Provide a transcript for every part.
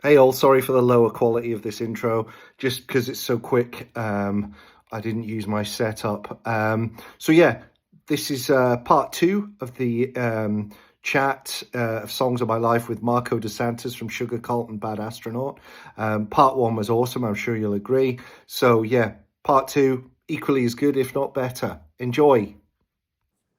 Hey all, sorry for the lower quality of this intro, just because it's so quick. I didn't use my setup. So yeah, this is part two of the chat of Songs of My Life with Marko DeSantis from Sugarcult and Bad Astronaut. Part one was awesome, I'm sure you'll agree. So yeah, part two, equally as good, if not better. Enjoy.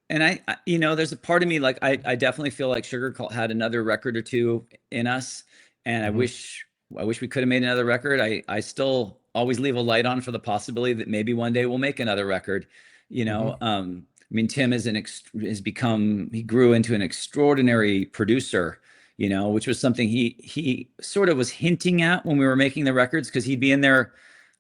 And there's a part of me like I definitely feel like Sugarcult had another record or two in us, and I Hmm. wish I wish we could have made another record. I still always leave a light on for the possibility that maybe one day we'll make another record. Hmm. I mean, Tim has become he grew into an extraordinary producer. Which was something he sort of was hinting at when we were making the records because he'd be in there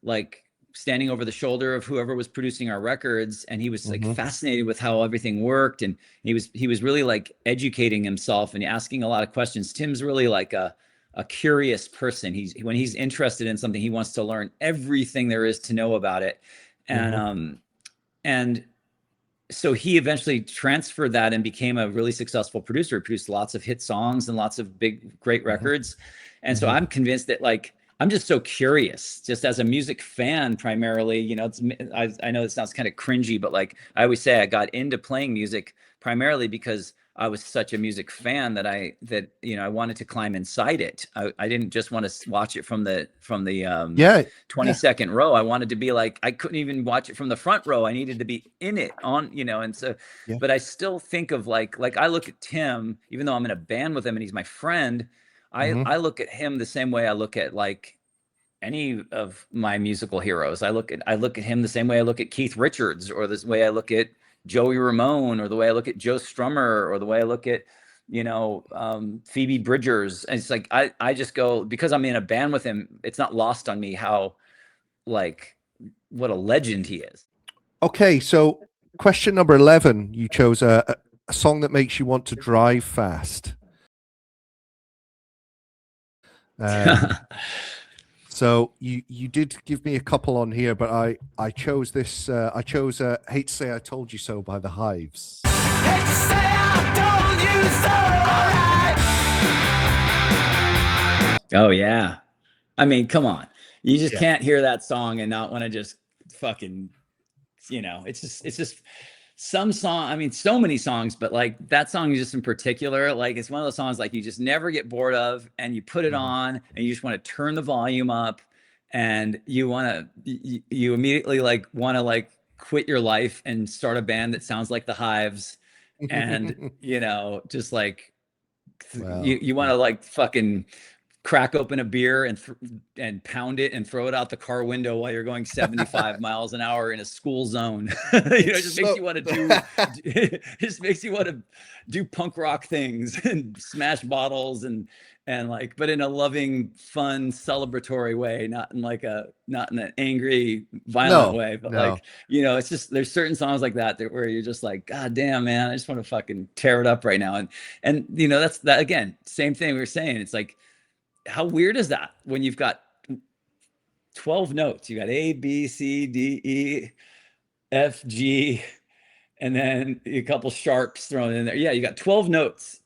like standing over the shoulder of whoever was producing our records, and he was like Hmm. fascinated with how everything worked, and he was really like educating himself and asking a lot of questions. Tim's really like a curious person. When he's interested in something, he wants to learn everything there is to know about it. and Hmm. um and so he eventually transferred that and became a really successful producer. He produced lots of hit songs and lots of big, great Hmm. records. And so Hmm. I'm convinced that like I'm just so curious, just as a music fan primarily. I know it sounds kind of cringy, but like I always say, I got into playing music primarily because I was such a music fan that I wanted to climb inside it. I didn't just want to watch it from the Yeah, yeah, 22nd row. I wanted to be like, I couldn't even watch it from the front row. I needed to be in it and so, yeah. but I still think of like I look at Tim, even though I'm in a band with him and he's my friend, I Hmm. look at him the same way I look at like any of my musical heroes. I look at him the same way I look at Keith Richards, or the way I look at Joey Ramone, or the way I look at Joe Strummer, or the way I look at Phoebe Bridgers. And it's like I just go, because I'm in a band with him, it's not lost on me how like what a legend he is. Okay, so question number 11, you chose a song that makes you want to drive fast. Um, so you did give me a couple on here, but I chose this. I chose "Hate to Say I Told You So" by the Hives. Hate to say I told you so, alright. Oh yeah. I mean, come on. You just Yeah. can't hear that song and not want to just fucking, it's just some song. I mean, so many songs, but like that song just in particular, like it's one of those songs like you just never get bored of, and you put it Mhm. on and you just want to turn the volume up, and you immediately like want to like quit your life and start a band that sounds like the Hives, and just like you Well, you want yeah. to like fucking crack open a beer and pound it and throw it out the car window while you're going 75 miles an hour in a school zone. It just makes So you want to do it just makes you want to do punk rock things and smash bottles and like, but in a loving, fun, celebratory way, not in an angry, violent no, way, but no. like, it's just there's certain songs like that where you're just like, God damn, man, I just want to fucking tear it up right now. And that's that again, same thing we were saying. It's like, how weird is that when you've got 12 notes? You got A, B, C, D, E, F, G, and then a couple sharps thrown in there. Yeah, you got 12 notes,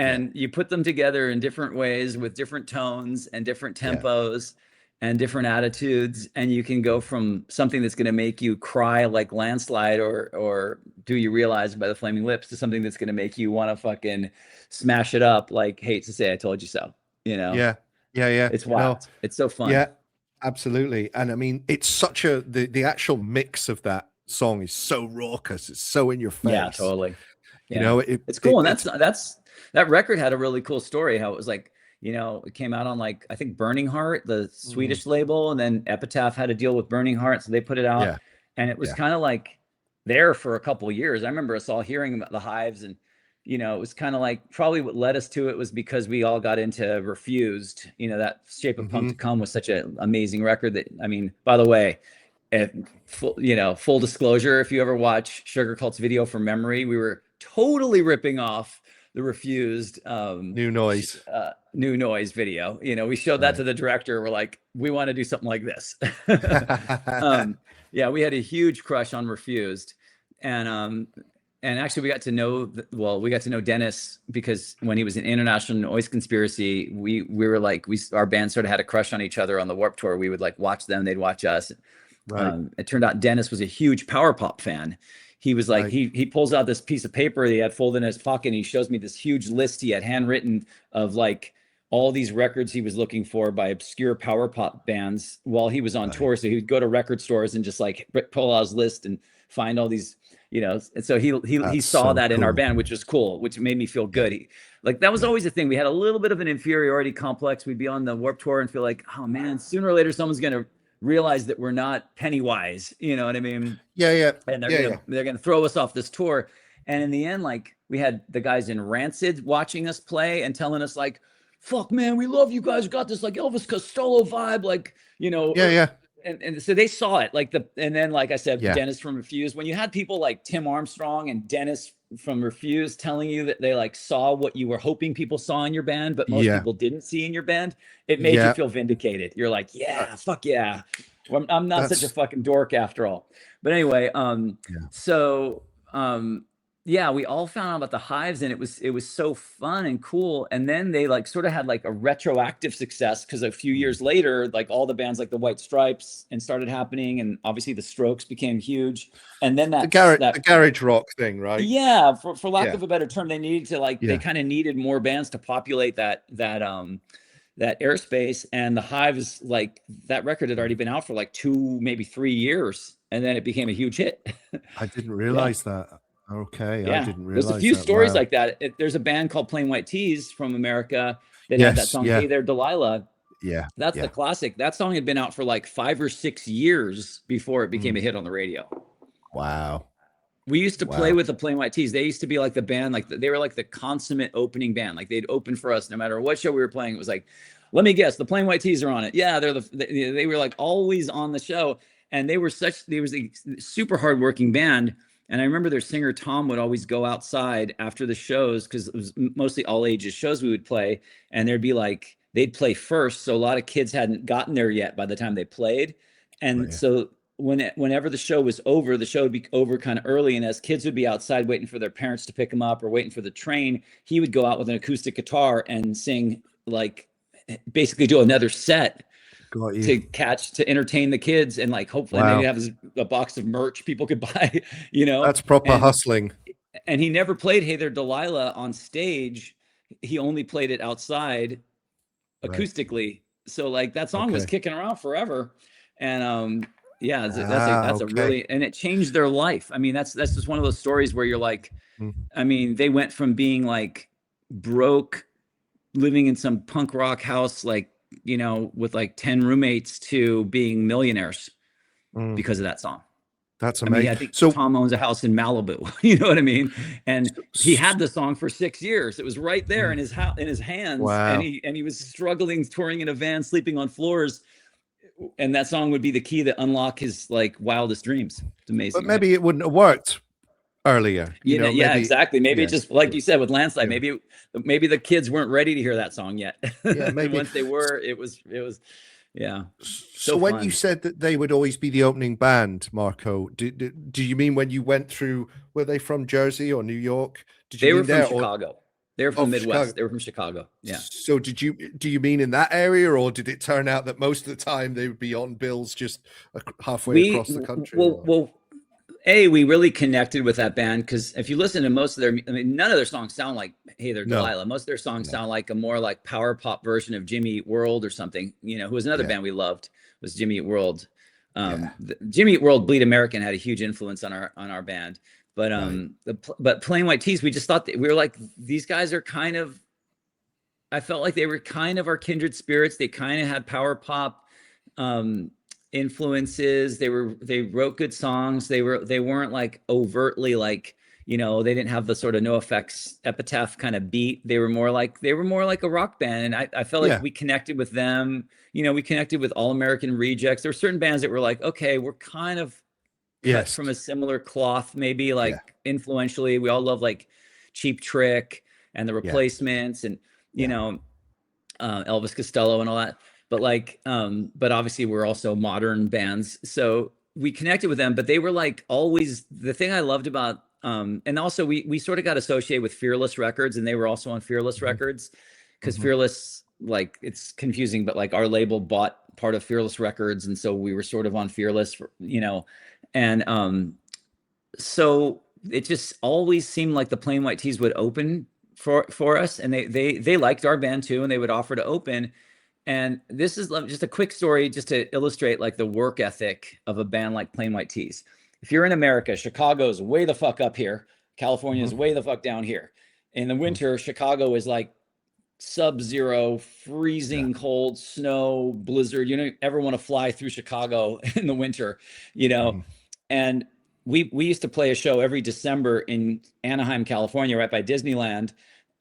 Yeah, and you put them together in different ways with different tones and different yeah. tempos and different attitudes, and you can go from something that's going to make you cry like Landslide or Do You Realize by the Flaming Lips to something that's going to make you want to fucking smash it up like Hate to Say I Told You So. you know Yeah, yeah, yeah. it's No, wild. It's so fun. yeah, absolutely. And I mean, it's such the actual mix of that song is so raucous. It's so in your Yeah, face. totally. You Yeah, know, it's cool. And it's that record had a really cool story. How it was like, it came out on like I think Burning Heart, the mm, Swedish label, and then Epitaph had a deal with Burning Heart, so they put it out, yeah, and it was yeah. kind of like there for a couple of years. I remember us all hearing about the Hives, and it was kind of like probably what led us to it was because we all got into Refused. That Shape of Punk Hmm. to Come was such an amazing record that, I mean, by the way, full disclosure, if you ever watch Sugarcult's video for Memory, we were totally ripping off the Refused New noise. New Noise video. We showed that Right. to the director. We're like, we want to do something like this. um, yeah, we had a huge crush on Refused, and and actually we got to know Dennis because when he was in International Noise Conspiracy, we were like, our band sort of had a crush on each other on the Warped Tour. We would like watch them, they'd watch us. Right. It turned out Dennis was a huge power pop fan. He was like, he pulls out this piece of paper that he had folded in his pocket, and he shows me this huge list he had handwritten of like all these records he was looking for by obscure power pop bands while he was on tour. So he would go to record stores and just like pull out his list and find all these, you know. And so he saw that in our band, which was cool, which made me feel good. Like that was always a thing. We had a little bit of an inferiority complex. We'd be on the Warped Tour and feel like, oh man, sooner or later someone's gonna realize that we're not Pennywise. You know what I mean? Yeah. And they're gonna throw us off this tour. And in the end, like we had the guys in Rancid watching us play and telling us like, fuck man, we love you guys. Got this like Elvis Costello vibe, like, you know. Yeah. And so they saw it, like and then like I said, Yeah. Dennis from Refused. When you had people like Tim Armstrong and Dennis from Refused telling you that they like saw what you were hoping people saw in your band, but most people didn't see in your band, it made you feel vindicated. You're like, yeah, fuck yeah, well, I'm not such a fucking dork after all. But anyway, yeah, we all found out about the Hives, and it was so fun and cool. And then they like sort of had like a retroactive success because a few years later, like all the bands like the White Stripes and started happening, and obviously the Strokes became huge. And then the garage rock thing, right? Yeah, for lack of a better term, they needed to like they kind of needed more bands to populate that airspace. And the Hives, like that record had already been out for like 2, maybe 3 years, and then it became a huge hit. I didn't realize that. Okay, yeah. I didn't realize there's a few that. stories Wow. like that. There's a band called Plain White T's from America that had that song Hey There Delilah. Yeah, that's the classic. That song had been out for like 5 or 6 years before it became a hit on the radio. Wow. We used to play with the Plain White T's. They used to be like the band, like they were like the consummate opening band. Like they'd open for us no matter what show we were playing. It was like, let me guess, the Plain White T's are on it. Yeah, they were like always on the show, and they was a super hardworking band. And I remember their singer Tom would always go outside after the shows because it was mostly all ages shows we would play, and there'd be like they'd play first, so a lot of kids hadn't gotten there yet by the time they played, and so whenever the show was over, the show would be over kind of early, and as kids would be outside waiting for their parents to pick them up or waiting for the train, he would go out with an acoustic guitar and sing, like basically do another set to entertain the kids, and like hopefully maybe have a box of merch people could buy, you know. That's proper hustling. And he never played Hey There Delilah on stage. He only played it outside acoustically. So like that song was kicking around forever. And that's a really, and it changed their life. I mean, that's just one of those stories where you're like, I mean, they went from being like broke, living in some punk rock house, like, you know, with like 10 roommates, to being millionaires because of that song. That's amazing. I think Tom owns a house in Malibu. You know what I mean? And he had the song for 6 years. It was right there in his house, in his hands. Wow. And he was struggling, touring in a van, sleeping on floors. And that song would be the key that unlock his like wildest dreams. It's amazing. But maybe it wouldn't have worked earlier. Yeah, exactly. Maybe it just, like you said, with Landslide, maybe the kids weren't ready to hear that song yet. Yeah, maybe once they were, it was yeah. So when you said that they would always be the opening band, Marko, do you mean when you went through? Were they from Jersey or New York? They were from Chicago. They were from the Midwest. Chicago. They were from Chicago. Yeah. So do you mean in that area, or did it turn out that most of the time they would be on bills just halfway across the country? Well, we really connected with that band because if you listen to most of none of their songs sound like Hey There Delilah. Most of their songs sound like a more like power pop version of Jimmy Eat World or something. You know, who was another band we loved was Jimmy Eat World. Jimmy Eat World, Bleed American had a huge influence on our band. But but Plain White T's, we just thought that we were like, these guys are kind of, I felt like they were kind of our kindred spirits. They kind of had power pop influences. They wrote good songs. They weren't like overtly like, you know, they didn't have the sort of NoFX Epitaph kind of beat. They were more like a rock band. And I felt like we connected with them. You know, we connected with All American Rejects. There were certain bands that were like, okay, we're kind of cut from a similar cloth, maybe like influentially. We all love like Cheap Trick and the Replacements and, you know, Elvis Costello and all that. But like, but obviously we're also modern bands. So we connected with them, but they were like always, the thing I loved about And also we sort of got associated with Fearless Records, and they were also on Fearless Records, because Fearless, like, it's confusing, but like our label bought part of Fearless Records, and so we were sort of on Fearless, and so it just always seemed like the Plain White T's would open for us, and they liked our band too, and they would offer to open. And this is just a quick story just to illustrate like the work ethic of a band like Plain White T's. If you're in America, Chicago's way the fuck up here, California is way the fuck down here. In the winter, Chicago is like sub-zero, freezing cold, snow, blizzard. You don't ever want to fly through Chicago in the winter, and we used to play a show every December in Anaheim, California, right by Disneyland,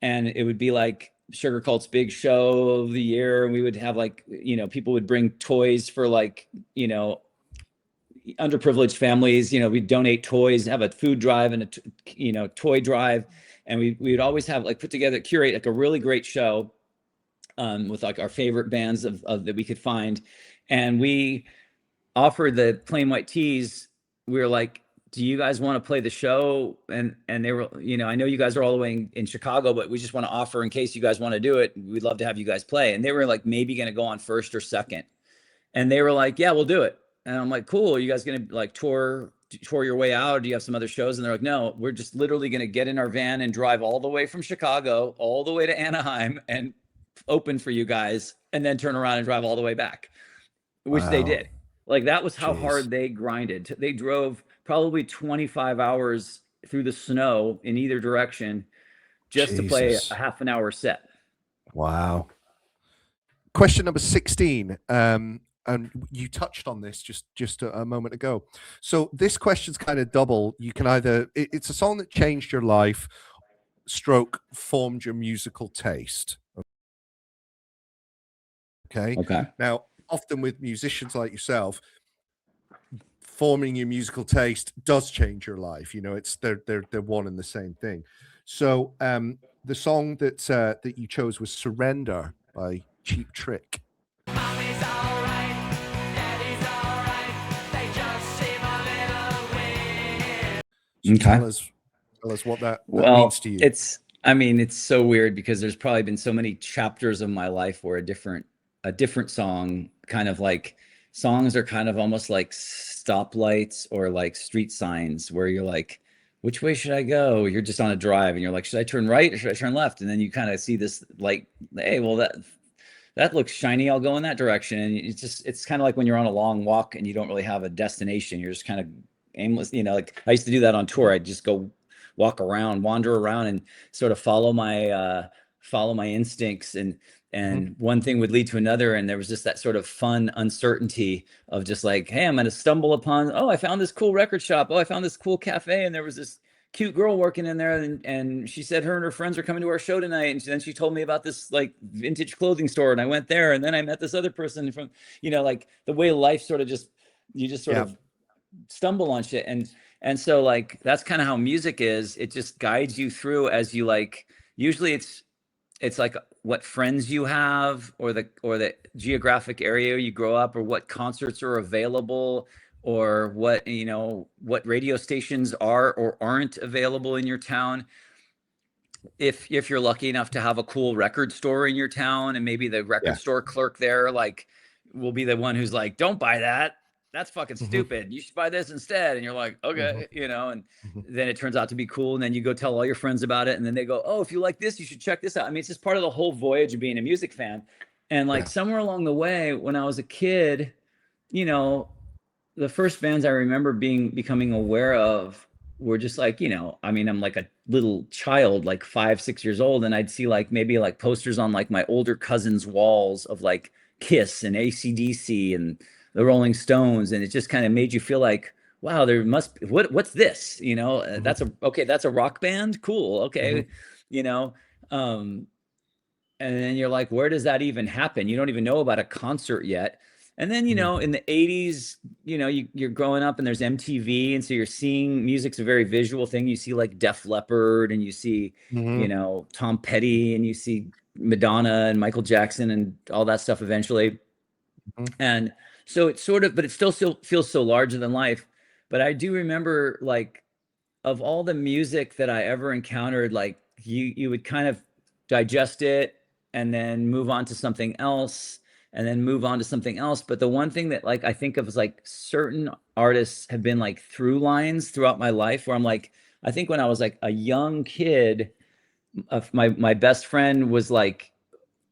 and it would be like Sugarcult's big show of the year, and we would have like, people would bring toys for like, underprivileged families. We'd donate toys, have a food drive and a toy drive, and we would always have like curate like a really great show with like our favorite bands of that we could find. And we offered the Plain White T's. We were like, do you guys want to play the show? And they were, I know you guys are all the way in Chicago, but we just want to offer in case you guys want to do it. We'd love to have you guys play. And they were like, maybe going to go on first or second. And they were like, yeah, we'll do it. And I'm like, cool. Are you guys going to like tour your way out? Or do you have some other shows? And they're like, no, we're just literally going to get in our van and drive all the way from Chicago, all the way to Anaheim and open for you guys, and then turn around and drive all the way back, which they did. Like, that was how hard they grinded. They drove probably 25 hours through the snow in either direction just to play a half an hour set. Wow. Question number 16. And you touched on this just a moment ago. So this question's kind of double. You can either, it's a song that changed your life, stroke formed your musical taste. Okay. Now, often with musicians like yourself, forming your musical taste does change your life. It's they're one and the same thing. So the song that you chose was "Surrender" by Cheap Trick. Mommy's all right, daddy's all right, they just seem a little weird. So tell us what that means to you. It's so weird, because there's probably been so many chapters of my life where a different song, kind of like, songs are kind of almost like stoplights or like street signs, where you're like, which way should I go? You're just on a drive and you're like, should I turn right or should I turn left? And then you kind of see this like, hey, well, that looks shiny, I'll go in that direction. And it's kind of like when you're on a long walk and you don't really have a destination, you're just kind of aimless. Like, I used to do that on tour. I'd just go wander around and sort of follow my instincts, and one thing would lead to another. And there was just that sort of fun uncertainty of just like, hey, I'm going to stumble upon, I found this cool record shop. I found this cool cafe. And there was this cute girl working in there. And she said her and her friends are coming to our show tonight. And then she told me about this like vintage clothing store. And I went there, and then I met this other person from, like the way life sort of you just sort of stumble on shit. And so like, that's kind of how music is. It just guides you through as you like, usually it's like what friends you have, or the geographic area you grow up, or what concerts are available, or what radio stations are or aren't available in your town. If you're lucky enough to have a cool record store in your town, and maybe the record store clerk there like will be the one who's like, don't buy that. That's fucking stupid. You should buy this instead. And you're like, okay, and then it turns out to be cool. And then you go tell all your friends about it. And then they go, oh, if you like this, you should check this out. I mean, it's just part of the whole voyage of being a music fan. And like somewhere along the way, when I was a kid, the first bands I remember becoming aware of were just like, I'm like a little child, like 5-6 years old. And I'd see like maybe like posters on like my older cousin's walls of like Kiss and AC/DC and the Rolling Stones, and it just kind of made you feel like, wow, there must be, what's this? That's a rock band. Cool. Okay. And then you're like, where does that even happen? You don't even know about a concert yet. And then, in the 80s, you're growing up and there's MTV. And so you're seeing music's a very visual thing. You see like Def Leppard, and you see, Tom Petty, and you see Madonna and Michael Jackson and all that stuff eventually. And so it's sort of, but it still feels so larger than life. But I do remember like of all the music that I ever encountered, like you would kind of digest it and then move on to something else and then move on to something else. But the one thing that like I think of is like certain artists have been like through lines throughout my life where I'm like, I think when I was like a young kid, my best friend was like,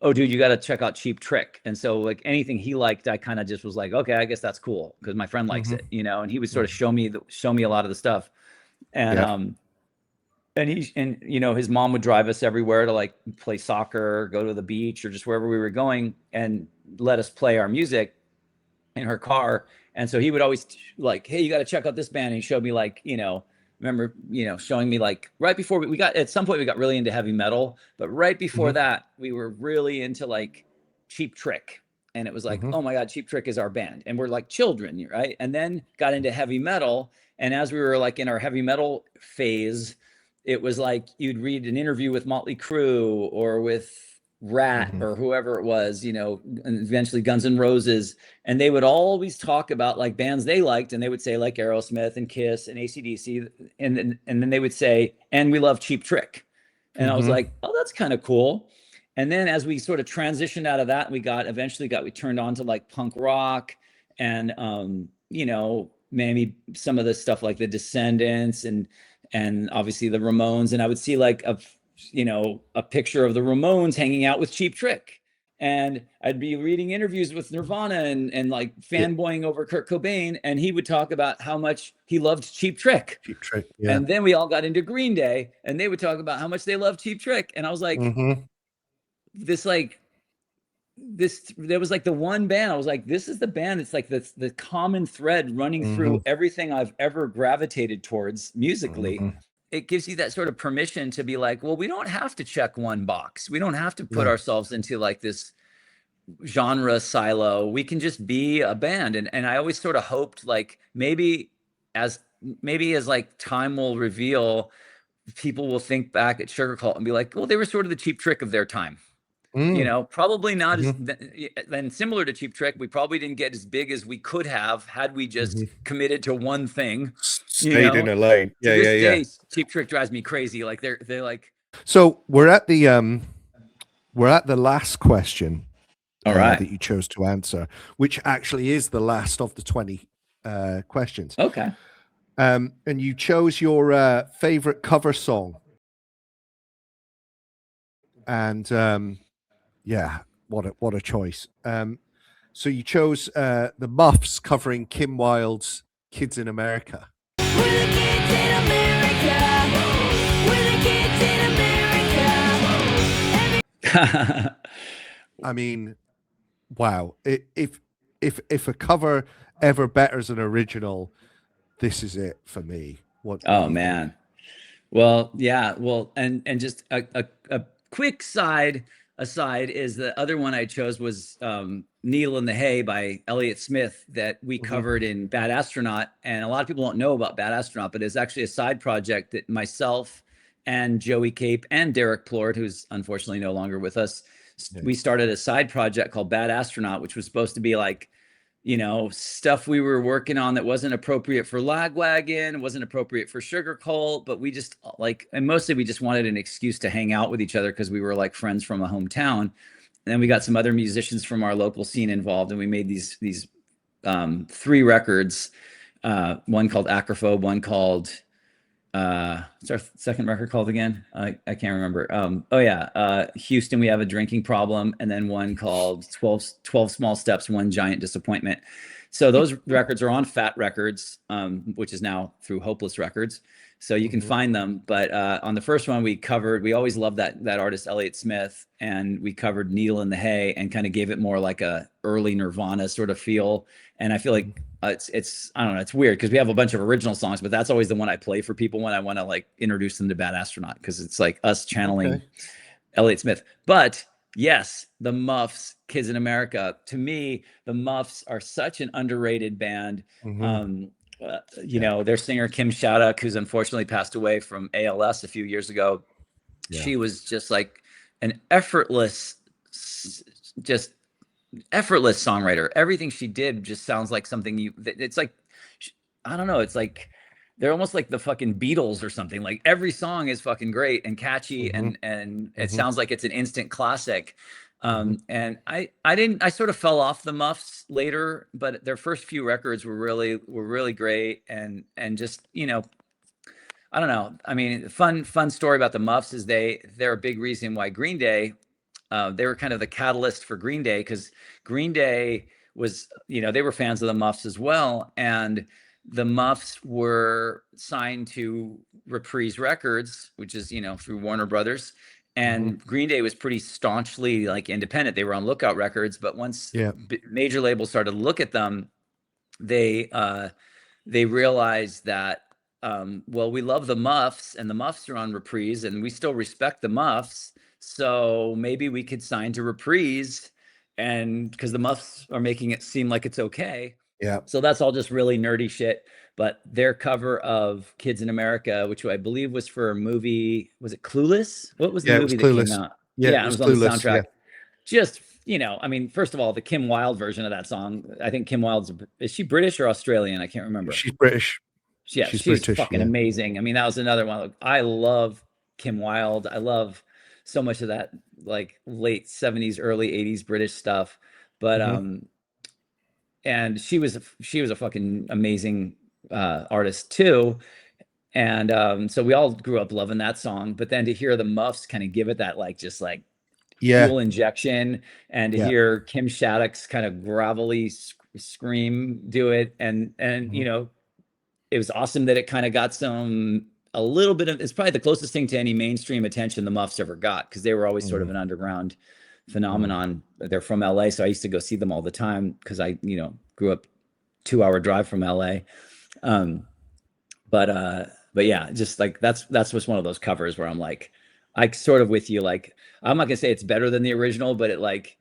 oh dude, you got to check out Cheap Trick. And so like anything he liked, I kind of just was like, okay, I guess that's cool because my friend likes it, you know, and he would sort of show me a lot of the stuff. And and you know, his mom would drive us everywhere to like play soccer, go to the beach or just wherever we were going and let us play our music in her car. And so he would always like, hey, you got to check out this band. And he showed me like, you know, remember, you know, showing me like right before we got, at some point we got really into heavy metal, but right before that we were really into like Cheap Trick. And it was like, oh my God, Cheap Trick is our band. And we're like children, right? And then got into heavy metal. And as we were like in our heavy metal phase, it was like you'd read an interview with Motley Crue or with Rat or whoever it was, you know, and eventually Guns N' Roses. And they would always talk about like bands they liked. And they would say like Aerosmith and Kiss and AC/DC. And then they would say, and we love Cheap Trick. And I was like, oh, that's kind of cool. And then as we sort of transitioned out of that, we turned on to like punk rock and, you know, maybe some of the stuff like the Descendants and obviously the Ramones. And I would see like a picture of the Ramones hanging out with Cheap Trick. And I'd be reading interviews with Nirvana and like fanboying over Kurt Cobain. And he would talk about how much he loved Cheap Trick. Cheap Trick, yeah. And then we all got into Green Day and they would talk about how much they loved Cheap Trick. And I was like, there was like the one band I was like, this is the band. It's like the common thread running through everything I've ever gravitated towards musically. It gives you that sort of permission to be like, well, we don't have to check one box. We don't have to put ourselves into like this genre silo. We can just be a band. And I always sort of hoped like maybe as like time will reveal, people will think back at Sugarcult and be like, well, they were sort of the Cheap Trick of their time. You know, probably not as then similar to Cheap Trick. We probably didn't get as big as we could have had we just committed to one thing. Stayed in a lane. Yeah. Cheap Trick drives me crazy. Like they're like. So we're at the last question. All right. That you chose to answer, which actually is the last of the 20 questions. Okay. And you chose your favorite cover song. And yeah, what a choice. So you chose the Muffs covering Kim Wilde's Kids in America. We're the kids in America. We're the kids in America. I mean, wow. If a cover ever betters an original, this is it for me. Oh man. Well, yeah. Well, and just a quick aside is the other one I chose was Needle in the Hay by Elliott Smith that we covered in Bad Astronaut. And a lot of people don't know about Bad Astronaut, but it's actually a side project that myself and Joey Cape and Derek Plord, who's unfortunately no longer with us, we started a side project called Bad Astronaut, which was supposed to be like, you know, stuff we were working on that wasn't appropriate for Lagwagon, wasn't appropriate for Sugarcult, but we just like, and mostly we just wanted an excuse to hang out with each other because we were like friends from a hometown. And then we got some other musicians from our local scene involved, and we made these 3 records, one called Acrophobe, one called what's our second record called again? I can't remember. Houston, We Have a Drinking Problem, and then one called 12 Small Steps, One Giant Disappointment. So those records are on Fat Records, which is now through Hopeless Records. So you can find them. But on the first one, we always loved that artist, Elliott Smith, and we covered Needle in the Hay and kind of gave it more like a early Nirvana sort of feel. And I feel like it's I don't know, it's weird because we have a bunch of original songs, but that's always the one I play for people when I want to like introduce them to Bad Astronaut, because it's like us channeling Elliott Smith. But yes, the Muffs, Kids in America. To me, the Muffs are such an underrated band. You know, their singer Kim Shattuck, who's unfortunately passed away from ALS a few years ago. She was just like an effortless songwriter. Everything she did just sounds like something it's like, I don't know. It's like they're almost like the fucking Beatles or something. Like every song is fucking great and catchy, Mhm. and it Mhm. sounds like it's an instant classic. Mhm. And I sort of fell off the Muffs later, but their first few records were really great, and just, you know, I don't know. I mean, fun story about the Muffs is they're a big reason why Green Day, they were kind of the catalyst for Green Day, because Green Day was, you know, they were fans of the Muffs as well, and the Muffs were signed to Reprise Records, which is, you know, through Warner Brothers, and Green Day was pretty staunchly like independent. They were on Lookout Records, but once Yeah. major labels started to look at them, they realized that, well, we love the Muffs, and the Muffs are on Reprise, and we still respect the Muffs, so maybe we could sign to Reprise, and because the Muffs are making it seem like it's okay. Yeah. So that's all just really nerdy shit. But their cover of Kids in America, which I believe was for a movie, was it Clueless? What was the Yeah, it was movie that came Clueless. out? Yeah, Yeah, it it was was on the Clueless. Yeah. soundtrack. Just, you know, I mean, first of all, the Kim Wilde version of that song, I think Kim Wilde's, is she British or Australian? I can't remember. She's British. Yeah, She's she's British. fucking Yeah. amazing. I mean, that was another one. I love Kim Wilde. I love so much of that like late 70s, early 80s British stuff. But Mhm. and she was a fucking amazing artist too. And so we all grew up loving that song. But then to hear the Muffs kind of give it that like just like Yeah. fuel injection, and to Yeah. hear Kim Shattuck's kind of gravelly scream do it, and you Mhm. know, it was awesome that it kind of got a little bit of, it's probably the closest thing to any mainstream attention the Muffs ever got, because they were always sort of Mhm. an underground phenomenon. They're from LA, so I used to go see them all the time because I, you know, grew up 2-hour drive from LA. But yeah, just like that's just one of those covers where I'm like, I sort of with you, like, I'm not gonna say it's better than the original, but it like,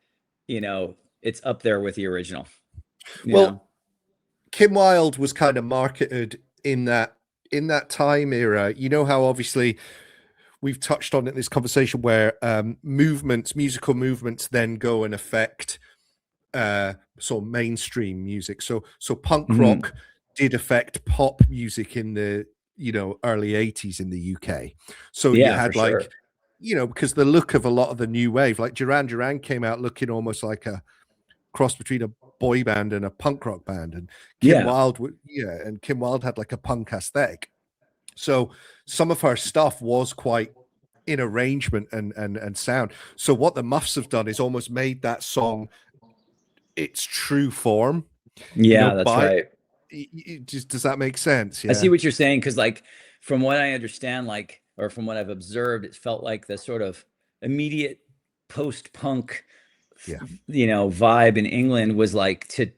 you know, it's up there with the original. You know? Well, Kim Wilde was kind of marketed in that time era. You know how obviously we've touched on it in this conversation where musical movements then go and affect sort of mainstream music. So punk Mhm. rock did affect pop music in the, you know, early 80s in the UK. So you Yeah, for had like, sure. you know, because the look of a lot of the new wave, like Duran Duran came out looking almost like a cross between a boy band and a punk rock band, and Kim Yeah. Wilde and Kim Wilde had like a punk aesthetic. So some of her stuff was quite in arrangement and sound. So what the Muffs have done is almost made that song its true form, you know, Yeah, that's by right. does that make sense? I see Yeah. what you're saying, because like from what I understand, like, or from what I've observed, it felt like the sort of immediate post-punk, Yeah. you know, vibe in England was like to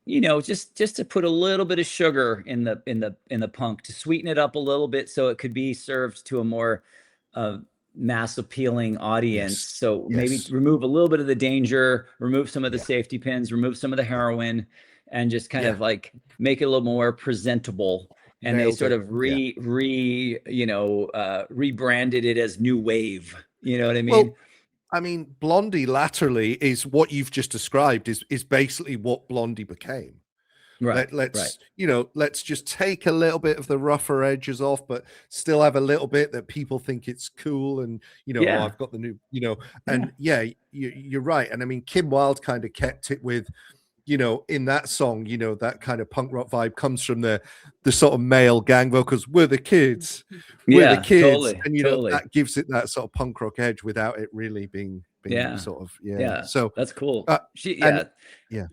you know, just to put a little bit of sugar in the punk, to sweeten it up a little bit so it could be served to a more mass appealing audience. Yes. So maybe Yes. remove a little bit of the danger, remove some of the Yeah. safety pins, remove some of the heroin, and just kind Yeah. of like make it a little more presentable. And they Nailed sort it. of Yeah. rebranded it as new wave. You know what I mean? Well, I mean, Blondie latterly is what you've just described is basically what Blondie became. Right. Let's you know, let's just take a little bit of the rougher edges off, but still have a little bit that people think it's cool, and you know, oh, Yeah. I've got the new, you know, and yeah, you're right. And I mean, Kim Wilde kind of kept it with, you know, in that song, you know, that kind of punk rock vibe comes from the sort of male gang vocals. We're the kids, Yeah, and you know, totally. that gives it that sort of punk rock edge without it really being Yeah. sort of Yeah. So That's cool. and yeah.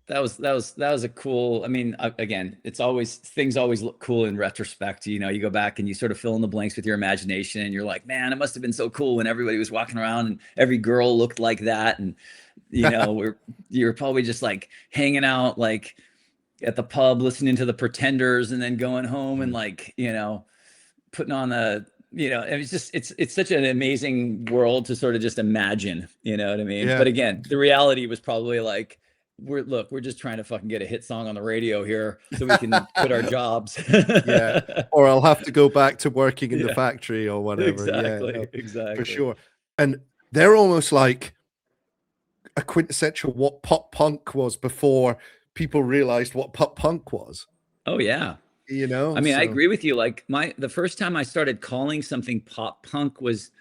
That was a cool, I mean, again, it's always, things always look cool in retrospect. You know, you go back and you sort of fill in the blanks with your imagination, and you're like, man, it must have been so cool when everybody was walking around and every girl looked like that. And, you know, you're probably just like hanging out like at the pub, listening to the Pretenders, and then going home and like, you know, putting on the, you know, it's just, it's such an amazing world to sort of just imagine, you know what I mean? Yeah. But again, the reality was probably like, we're just trying to fucking get a hit song on the radio here so we can quit our jobs. Yeah, or I'll have to go back to working in the factory or whatever. Exactly. Yeah, no, Exactly. for sure. And they're almost like a quintessential what pop punk was before people realized what pop punk was. Oh yeah. You know, I mean, I so agree with you. Like the first time I started calling something pop punk was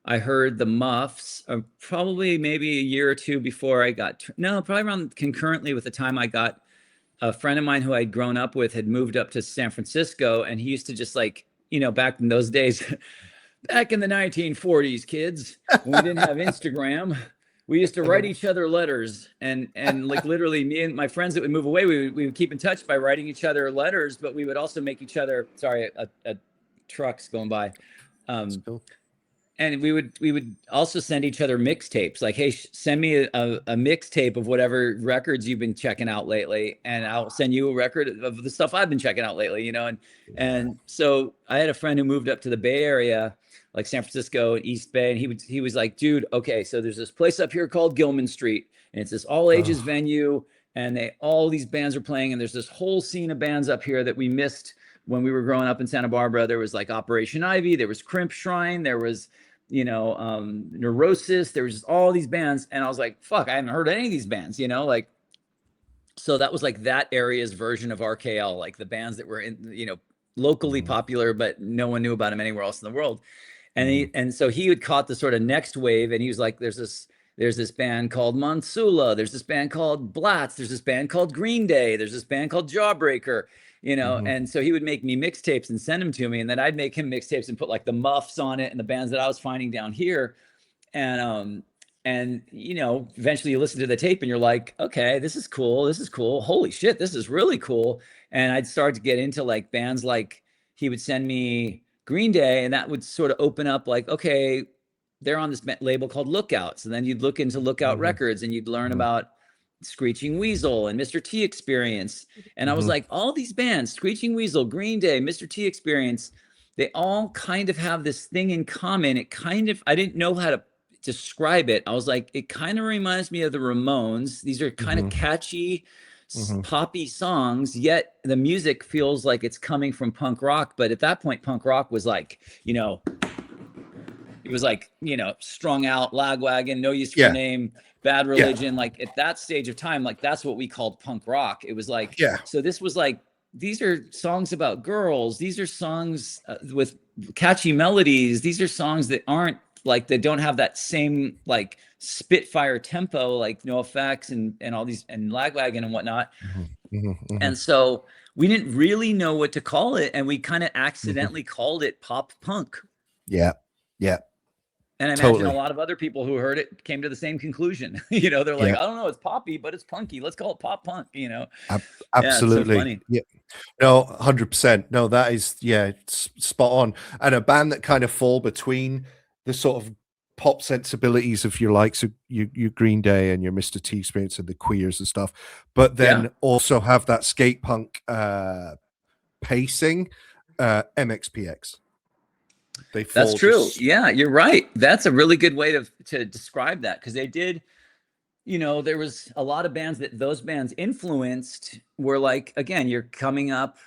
I heard the Muffs, probably maybe a year or two before I got, no, probably around concurrently with the time I got a friend of mine who I'd grown up with had moved up to San Francisco, and he used to just like, you know, back in those days, back in the 1940s, kids, when we didn't have Instagram, we used to write each other letters, and like literally me and my friends that would move away, we would keep in touch by writing each other letters, but we would also make each other, sorry, a truck's going by. cool. And we would also send each other mixtapes, like, hey, send me a mixtape of whatever records you've been checking out lately, and I'll send you a record of the stuff I've been checking out lately, you know. And so I had a friend who moved up to the Bay Area, like San Francisco and East Bay, and he was like, dude, okay, so there's this place up here called Gilman Street, and it's this all ages venue, and all these bands are playing, and there's this whole scene of bands up here that we missed when we were growing up in Santa Barbara. There was like Operation Ivy, there was Crimp Shrine, there was, you know, Neurosis, there was just all these bands, and I was like, fuck, I haven't heard any of these bands, you know, like, so that was like that area's version of RKL, like the bands that were in, you know, locally popular, but no one knew about them anywhere else in the world. And and so he had caught the sort of next wave, and he was like, there's this band called Monsula, there's this band called Blatz, there's this band called Green Day, there's this band called Jawbreaker, you know. And so he would make me mixtapes and send them to me, and then I'd make him mixtapes and put like the Muffs on it and the bands that I was finding down here. And you know, eventually you listen to the tape and you're like, okay, this is cool, holy shit, this is really cool. And I'd start to get into like bands, like he would send me Green Day, and that would sort of open up like, okay, they're on this label called Lookout. So then you'd look into Lookout Records, and you'd learn about Screeching Weasel and Mr. T Experience. And I was like, all these bands, Screeching Weasel, Green Day, Mr. T Experience, they all kind of have this thing in common. It kind of, I didn't know how to describe it. I was like, it kind of reminds me of the Ramones. These are kind of catchy, poppy songs, yet the music feels like it's coming from punk rock. But at that point, punk rock was like, you know, it was like, you know, Strung Out, Lagwagon, No Use for a Name, Bad Religion. Like at that stage of time, like that's what we called punk rock. It was like, so this was like, these are songs about girls. These are songs with catchy melodies. These are songs that aren't like, they don't have that same like Spitfire tempo, like No Effects and all these, and Lagwagon and whatnot. And so we didn't really know what to call it, and we kind of accidentally called it pop punk. Yeah. And I imagine a lot of other people who heard it came to the same conclusion. You know, they're like, I don't know, it's poppy, but it's punky. Let's call it pop punk, you know? Absolutely. Yeah. No, 100%. No, that is, it's spot on. And a band that kind of fall between the sort of pop sensibilities of your likes of your Green Day and your Mr. T Experience and the Queers and stuff, but then also have that skate punk pacing, MXPX. That's true. Yeah, you're right. That's a really good way to describe that, because they did, you know, there was a lot of bands that those bands influenced were like, again, you're coming up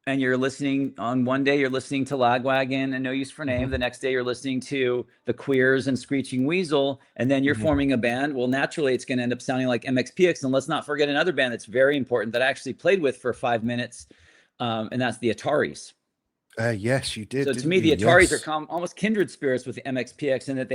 and you're listening on one day, you're listening to Lagwagon and No Use for Name. The next day you're listening to the Queers and Screeching Weasel, and then you're forming a band. Well, naturally it's going to end up sounding like MXPX. And let's not forget another band that's very important that I actually played with for 5 minutes. And that's the ATARIS. Yes, you did. So to me, the ATARIS are almost kindred spirits with the MXPX, in that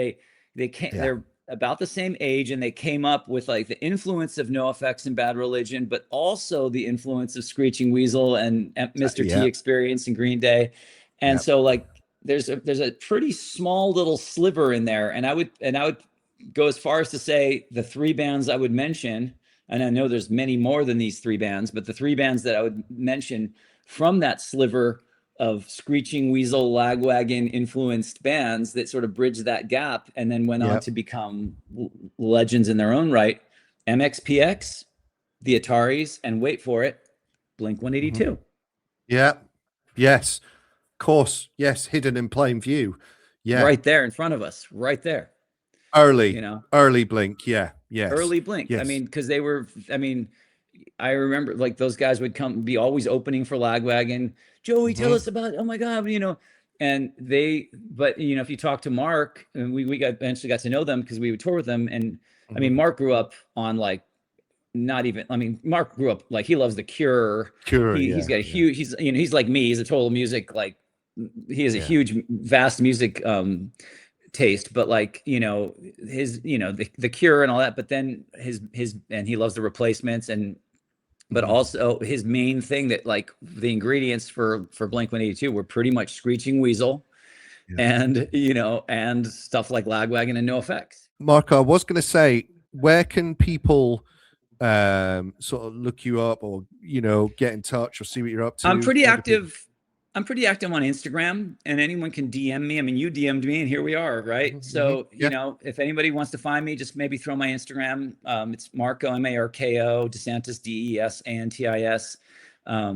they're about the same age, and they came up with like the influence of No Effects and Bad Religion, but also the influence of Screeching Weasel and Mr. T Experience and Green Day. And so like there's a pretty small little sliver in there. And I would go as far as to say the three bands I would mention, and I know there's many more than these three bands, but the three bands that I would mention from that sliver of Screeching Weasel, Lagwagon influenced bands that sort of bridged that gap and then went on to become legends in their own right: MXPX, the ATARIS, and wait for it, Blink-182. Yeah. Yes. Of course. Yes. Hidden in plain view. Yeah. Right there in front of us. Right there. Early. You know. Early Blink. Yeah. Yes. Early Blink. Yes. I mean, because they were. I mean, I remember like those guys would be always opening for Lagwagon. Joey, tell us about, oh my God, you know, and but you know, if you talk to Mark, and we eventually got to know them because we would tour with them. And I mean, Mark grew up on like not even, I mean, Mark grew up like, he loves The Cure. Cure, He's got a huge, he's, you know, he's like me. He's a total music, like he has a huge, vast music taste, but like, you know, his, you know, the Cure and all that, but then his, and he loves the Replacements, and but also his main thing that like the ingredients for Blink-182 were pretty much Screeching Weasel and, you know, and stuff like Lagwagon and NoFX. Marko, I was going to say, where can people sort of look you up, or, you know, get in touch or see what you're up to? I'm pretty active. I'm pretty active on Instagram, and anyone can DM me. I mean, you DM'd me and here we are, right? So, you know, if anybody wants to find me, just maybe throw my Instagram. It's Marko, MARKO, DeSantis, DESANTIS.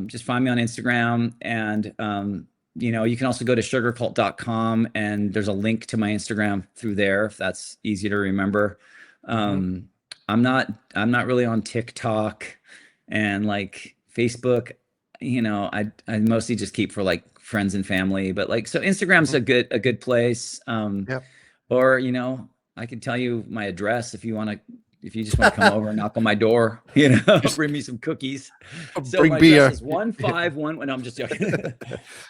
Just find me on Instagram. And, you know, you can also go to sugarcult.com, and there's a link to my Instagram through there, if that's easy to remember. I'm not really on TikTok and like Facebook. You know, I mostly just keep for like friends and family, but like, so Instagram's a good place. Or, you know, I can tell you my address if you just want to come over and knock on my door, you know, bring me some cookies. So bring my beer. address is 151. No, I'm just joking.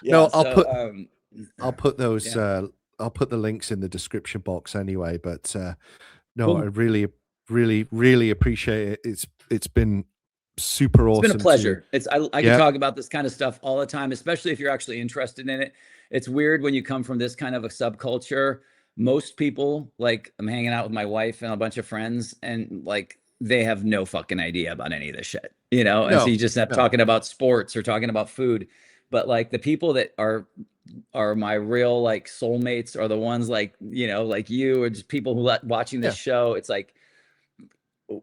No, I'll put those, I'll put the links in the description box anyway, but no, cool. I really appreciate it. It's been super awesome. It's been a pleasure. I can talk about this kind of stuff all the time, especially if you're actually interested in it. It's weird when you come from this kind of a subculture. Most people, like, I'm hanging out with my wife and a bunch of friends, and like they have no fucking idea about any of this shit, you know? And so you just have talking about sports or talking about food. But like the people that are my real like soulmates are the ones like, you know, like you, or just people who watching this show. It's like,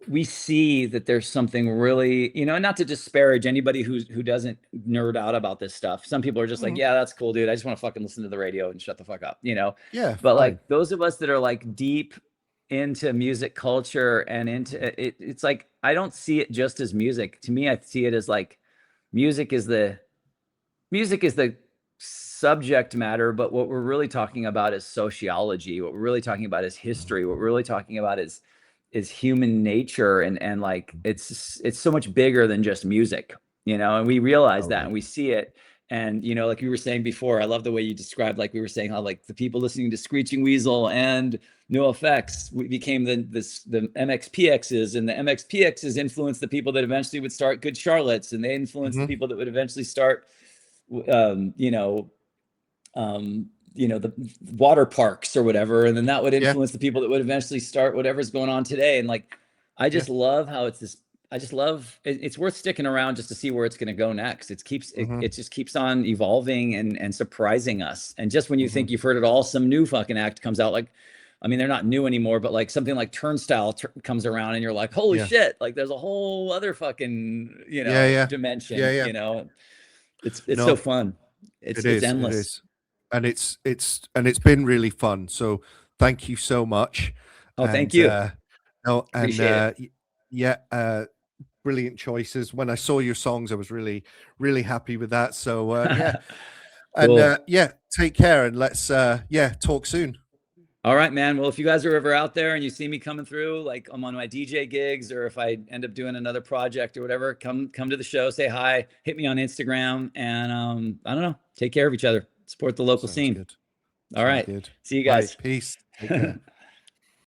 we see that there's something really, you know, not to disparage anybody who doesn't nerd out about this stuff. Some people are just like, yeah, that's cool, dude. I just want to fucking listen to the radio and shut the fuck up, you know? Yeah. But like those of us that are like deep into music culture and into it, it's like, I don't see it just as music. To me, I see it as like music is the subject matter, but what we're really talking about is sociology. What we're really talking about is history. What we're really talking about is human nature, and like it's so much bigger than just music, you know, and we realize that, and we see it. And, you know, like you were saying before, I love the way you described, like we were saying how like the people listening to Screeching Weasel and NoFX, we became the MXPXs, and the MXPXs influenced the people that eventually would start Good Charlottes, and they influenced the people that would eventually start the water parks or whatever, and then that would influence the people that would eventually start whatever's going on today. And like, I just love how it's this. I just love it's worth sticking around just to see where it's going to go next. It just keeps on evolving and surprising us. And just when you think you've heard it all, some new fucking act comes out. Like, I mean, they're not new anymore, but like something like Turnstile comes around, and you're like, holy shit! Like, there's a whole other fucking dimension. You know, it's so fun. It's endless. It is. And it's been really fun. So thank you so much. Oh, thank you. Brilliant choices. When I saw your songs, I was really, really happy with that. So Cool. And take care, and let's talk soon. All right, man. Well, if you guys are ever out there and you see me coming through, like I'm on my DJ gigs, or if I end up doing another project or whatever, come to the show, say hi, hit me on Instagram, and I don't know, take care of each other. Support the local scene. Good. All right. Good. See you guys. Peace. Take care.